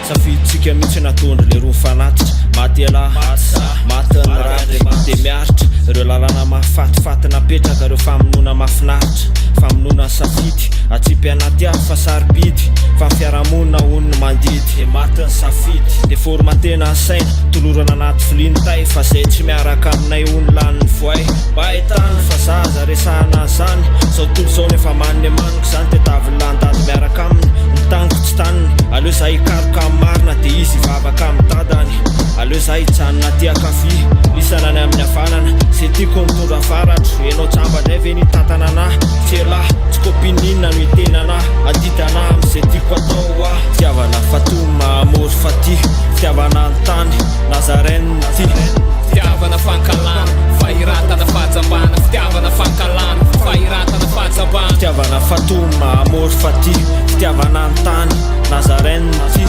safiditsika mihitsy natondra le roa mifanatitra matyala matiny raha ndray maty miaritra ireo lalana mahafatifaty napetraka ireo famonona mahafinaritra famonona safidy atsipy anaty afo fa sarobidy fa fiarahamonina onona mandidy matiny safidy de formatena saina tolorana anaty filintay fa zay tsy miaraka aminay ony laniny voay bahitany fa zaza resahana zany zao tolo zao nefa maniny maniko zany tetavylantady miaraka aminy nitaniko tsy taniny aleo za hikaroka amin'ny marina de izy ivavaka amin'ny dadany aleo za hitsanona tia kafi isanany amin'ny havanana zay tiako mitondra faratro enao tsamba ndray ve nitantana anahy tsela tsy kopininina no itenana adidana am'izay tiako atao a fitiavana fatoma amory faty fitiavana antany nazaraine ty fitiavana fankalana fahiratana fahajambana fitiavana fankalana fahiratana fahajambana fitiavana fatoma amory faty fitiavana antany nazaraine ty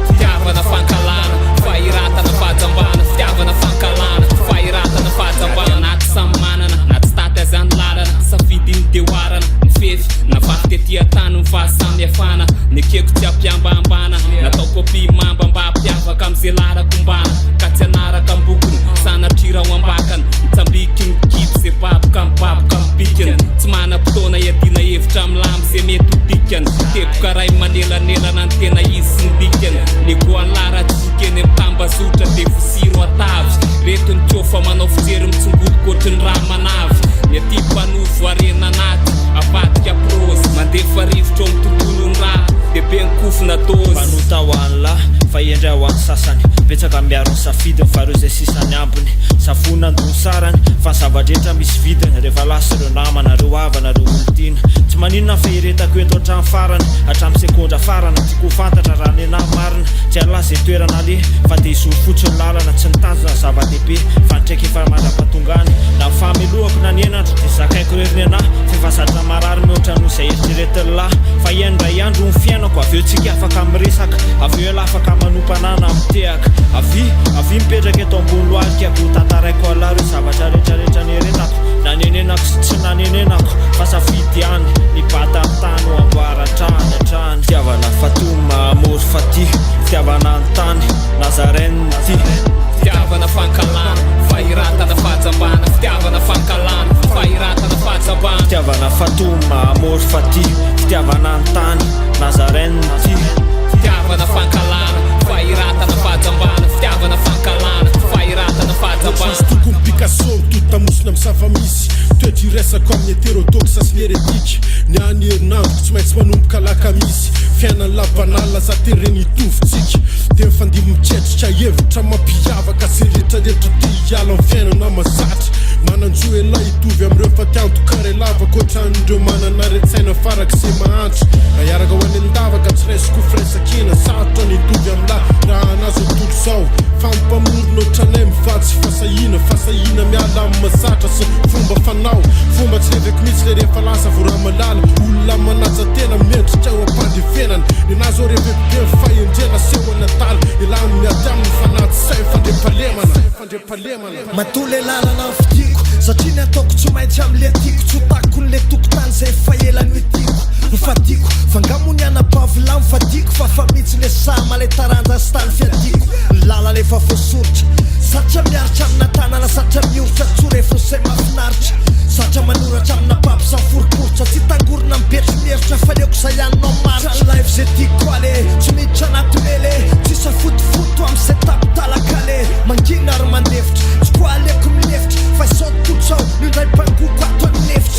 fitiavana fankalana fahiratana fahajambana fitiavana fankalana fahiratana fahajambana naty samy manana naty taty azy any lalana safidy ny deoarana mifefy nafaky tetia tany mifahasamy afana nekeko tsy ampiambambana natao kopi mamba mba ampiavaka am'izay larako mbana ka tsy anaraka ambokony sanatrira-o ambakany mitsambiky ny kidy zay baboka mibaboka mibikany tsy mana-potoana iadina hevitra amilamy zay mety hodikany tepoka ray manelanelana ny tena izy sy nidikany negoany laratsykeny mitambazotra de fosiro atavy reto ny tiofa manao fijery mitsongolokotry ny raha manavy ny aty mpanovo arena anaty avadika prosy mandefa rivotra ao mitontolo ny raha de be nkofona dozy mpanota ho any lahy fa endray ho any sasany betsaka miaro ny safidy mifareo zay sisany ambony safona andony sarany fa ny zavadrehetra misy vidiny rehefa lasa ireo namana reo avana reo olotiana tsy maninona fa iretako eto hatramy farany hatramy sekondra farana tiako fantatra raha ny anahy marina tsy ala zay toerana le fa de izory fotsiny lalana tsy nitanjona zava-dehibe fa nitraiky efa mandra-patongany na mifamelohako na nienandro de zakaiko reriny anahy fefazatra marary mihoatra noho zay eritreretiny lahy fa iendray andro ny fiainako aveo tsika afaka miresaka aveo ela afaka manompanana mitehaka avy mipetraka eto ambony lohalika ko tantaraiko ala reo zavatra rehetrarehetra nieretako na nenenako sy tsy nanenenako fa safidy any ny bata amin'ny tany ho amboaratrany atrany fitiavana fatoma amory faty fitiavana antany nazaraine ty fitiavana fankalana fahiratana fahajambana fitiavana fankalana fahiratana fahajambana fitiavana fatoma amory faty fitiavana antany nazaraine ty fitiavana fankalana fahiratana fahajambana fitiavana fankalana fahiratana fahajambana tokony Picasso totamosina amin'ny safamisy toetry resako amin'ny hétérodoxe sy l'hérétique ny any herinandro tsy maintsy manomboka lakamisy fiainany labanala za tereny tovitsika de mifandimy mitretritra hevitra mampiavaka sy rehetrarehetra ty hiala amin'ny fiainana mazatra mananjo ela hitovy am'ireo fa tiantokaré lavaka ohatran'ireo manana retsaina faraka zay mahantra iaraka ho any andavaka tsy raisiko firaisakina sarotra ny hitovy am'lahy raha anazy tontolo zao fampamorona ohatranay mivatsy fasahina miala amin'ny mazatra sy fomba fanao fomba tsy leveko mihitsy le rehefa lasa voraha malala olona manaja tena miendritra ao ampandefenana ny nazy ao revebebe mifahendrena sehoana tala ela miady amin'ny fanaty say fandrempalemana matole lalana ny fitiko satria ny ataoko tsy maintsy am'le tiako tsy hotako n'le tokotany zay efa elany tiako mifatiko fangamony anapavila mifatiko fa famitsy le sama le taranja sy tany fiadiko ny lala lefa voasoritra satria miaritra amina tanana satria mioritra tsorefa say mafinaritra satria manoratra amina papo sa foroporitra tsy tangorona mipetry mieritra faleoko zay ianonao maritra live zay tiako ale tsy miditra anaty mele tsisa fotofoto amy setup talakale mangina ary mandefitra tsy koa aleko milefitra fa isao tolosao no indray mpangoko ato ny nefitra